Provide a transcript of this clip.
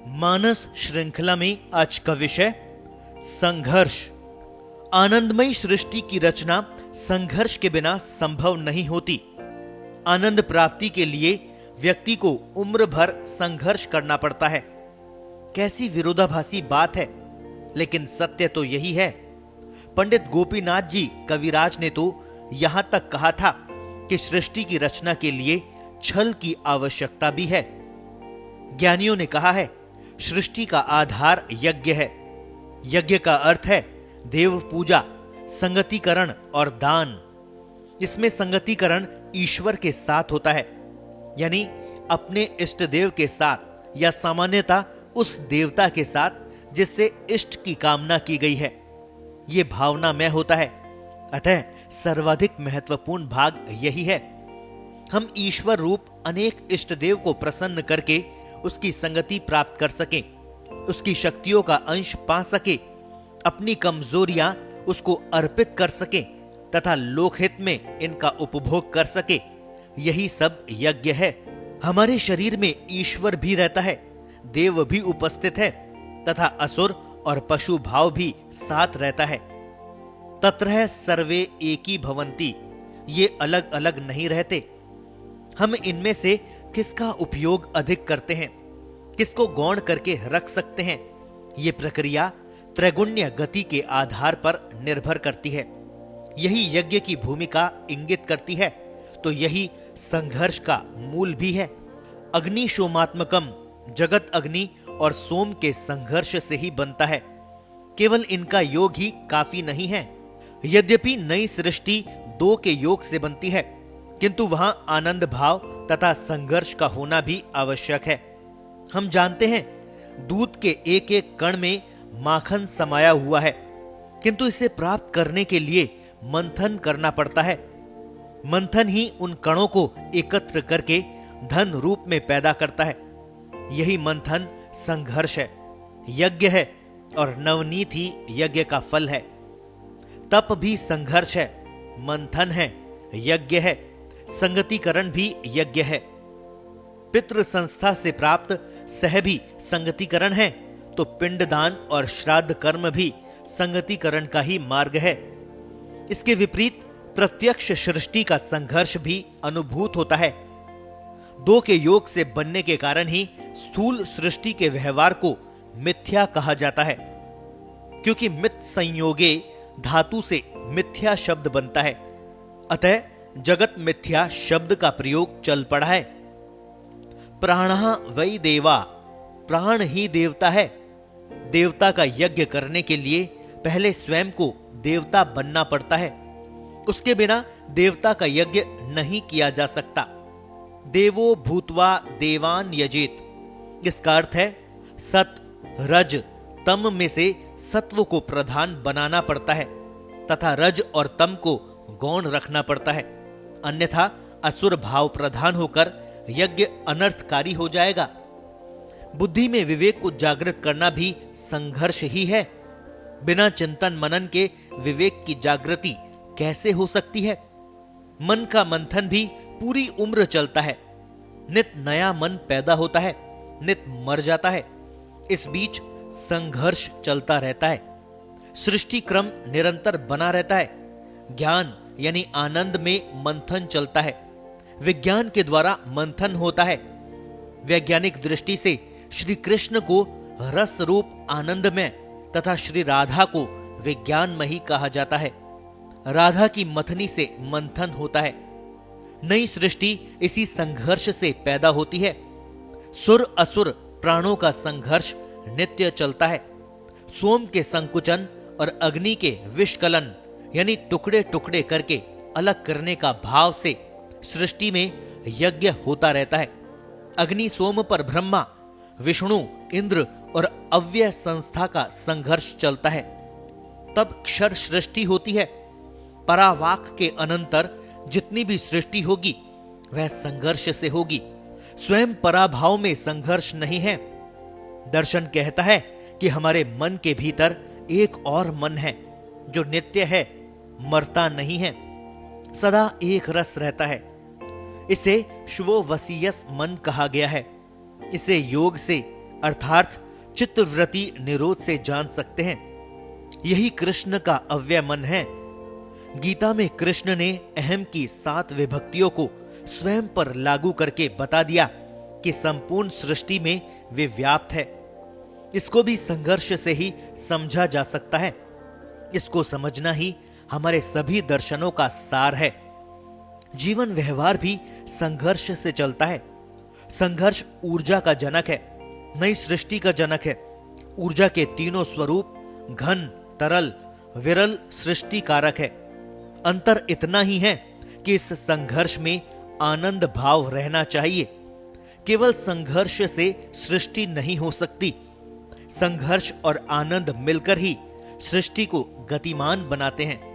मानस श्रृंखला में आज का विषय संघर्ष। आनंदमयी सृष्टि की रचना संघर्ष के बिना संभव नहीं होती। आनंद प्राप्ति के लिए व्यक्ति को उम्र भर संघर्ष करना पड़ता है। कैसी विरोधाभासी बात है, लेकिन सत्य तो यही है। पंडित गोपीनाथ जी कविराज ने तो यहां तक कहा था कि सृष्टि की रचना के लिए छल की आवश्यकता भी है। ज्ञानियों ने कहा है, सृष्टि का आधार यज्ञ है। यज्ञ का अर्थ है देव पूजा, संगतिकरण और दान। इसमें संगतिकरण ईश्वर के साथ होता है, यानी अपने इष्ट देव के साथ या सामान्यतः उस देवता के साथ जिससे इष्ट की कामना की गई है। यह भावना में होता है। अतः सर्वाधिक महत्वपूर्ण भाग यही है। हम ईश्वर रूप अनेक इष्ट देव को प्रसन्न करके उसकी संगति प्राप्त कर सकें, उसकी शक्तियों का अंश पा सके, अपनी कमजोरियां उसको अर्पित कर सकें तथा लोकहित में इनका उपभोग कर सके। यही सब यज्ञ है। हमारे शरीर में ईश्वर भी रहता है, देव भी उपस्थित है तथा असुर और पशु भाव भी साथ रहता है। तत्रः सर्वे एकी भवन्ति, ये अलग अलग नहीं रहते। हम इनमें से किसका उपयोग अधिक करते हैं, किसको गौण करके रख सकते हैं, ये प्रक्रिया त्रैगुण्य गति के आधार पर निर्भर करती है। यही यज्ञ की भूमिका इंगित करती है, तो यही संघर्ष का मूल भी है। अग्नि सोमात्मकम, जगत अग्नि और सोम के संघर्ष से ही बनता है। केवल इनका योग ही काफी नहीं है। यद्यपि नई सृष्टि दो के योग से बनती है, किंतु वहां आनंद भाव तथा संघर्ष का होना भी आवश्यक है। हम जानते हैं दूध के एक एक कण में माखन समाया हुआ है, किंतु इसे प्राप्त करने के लिए मंथन करना पड़ता है। मंथन ही उन कणों को एकत्र करके धन रूप में पैदा करता है। यही मंथन संघर्ष है, यज्ञ है, और नवनीत ही यज्ञ का फल है। तप भी संघर्ष है, मंथन है, यज्ञ है, संगतिकरण भी यज्ञ है। पितृ संस्था से प्राप्त सह भी संगतिकरण है, तो पिंडदान और श्राद्ध कर्म भी संगतिकरण का ही मार्ग है। इसके विपरीत प्रत्यक्ष सृष्टि का संघर्ष भी अनुभूत होता है। दो के योग से बनने के कारण ही स्थूल सृष्टि के व्यवहार को मिथ्या कहा जाता है, क्योंकि मिथ संयोगे धातु से मिथ्या शब्द बनता है। अतः जगत मिथ्या शब्द का प्रयोग चल पड़ा है। प्राणः वै देवा, प्राण ही देवता है। देवता का यज्ञ करने के लिए पहले स्वयं को देवता बनना पड़ता है। उसके बिना देवता का यज्ञ नहीं किया जा सकता। देवो भूत्वा देवान यजेत, इसका अर्थ है सत रज तम में से सत्व को प्रधान बनाना पड़ता है तथा रज और तम को गौण रखना पड़ता है, अन्यथा असुर भाव प्रधान होकर यज्ञ अनर्थकारी हो जाएगा। बुद्धि में विवेक को जागृत करना भी संघर्ष ही है। बिना चिंतन मनन के विवेक की जागृति कैसे हो सकती है? मन का मंथन भी पूरी उम्र चलता है। नित नया मन पैदा होता है, नित मर जाता है। इस बीच संघर्ष चलता रहता है। सृष्टि क्रम निरंतर बना रहता है। ज्ञान यानी आनंद में मंथन चलता है। विज्ञान के द्वारा मंथन होता है। वैज्ञानिक दृष्टि से श्री कृष्ण को रस रूप आनंद में तथा श्री राधा को विज्ञानमयी कहा जाता है। राधा की मथनी से मंथन होता है। नई सृष्टि इसी संघर्ष से पैदा होती है। सुर असुर प्राणों का संघर्ष नित्य चलता है। सोम के संकुचन और अग्नि के विष्कलन यानी टुकड़े टुकड़े करके अलग करने का भाव से सृष्टि में यज्ञ होता रहता है। अग्नि सोम पर ब्रह्मा, विष्णु, इंद्र और अव्यय संस्था का संघर्ष चलता है। तब क्षर सृष्टि होती है। परावाक के अनंतर जितनी भी सृष्टि होगी वह संघर्ष से होगी। स्वयं पराभाव में संघर्ष नहीं है। दर्शन कहता है कि हमारे मन के भीतर एक और मन है जो नित्य है, मरता नहीं है, सदा एक रस रहता है। इसे शुवोवसीयस मन कहा गया है। इसे योग से अर्थात चित्तवृत्ति निरोध से जान सकते हैं। यही कृष्ण का अव्यय मन है। गीता में कृष्ण ने अहम की 7 विभक्तियों को स्वयं पर लागू करके बता दिया कि संपूर्ण सृष्टि में वे व्याप्त है। इसको भी संघर्ष से ही समझा जा सकता है। इसको समझना ही हमारे सभी दर्शनों का सार है। जीवन व्यवहार भी संघर्ष से चलता है। संघर्ष ऊर्जा का जनक है, नई सृष्टि का जनक है। ऊर्जा के तीनों स्वरूप घन, तरल, विरल सृष्टि कारक है। अंतर इतना ही है कि इस संघर्ष में आनंद भाव रहना चाहिए। केवल संघर्ष से सृष्टि नहीं हो सकती। संघर्ष और आनंद मिलकर ही सृष्टि को गतिमान बनाते हैं।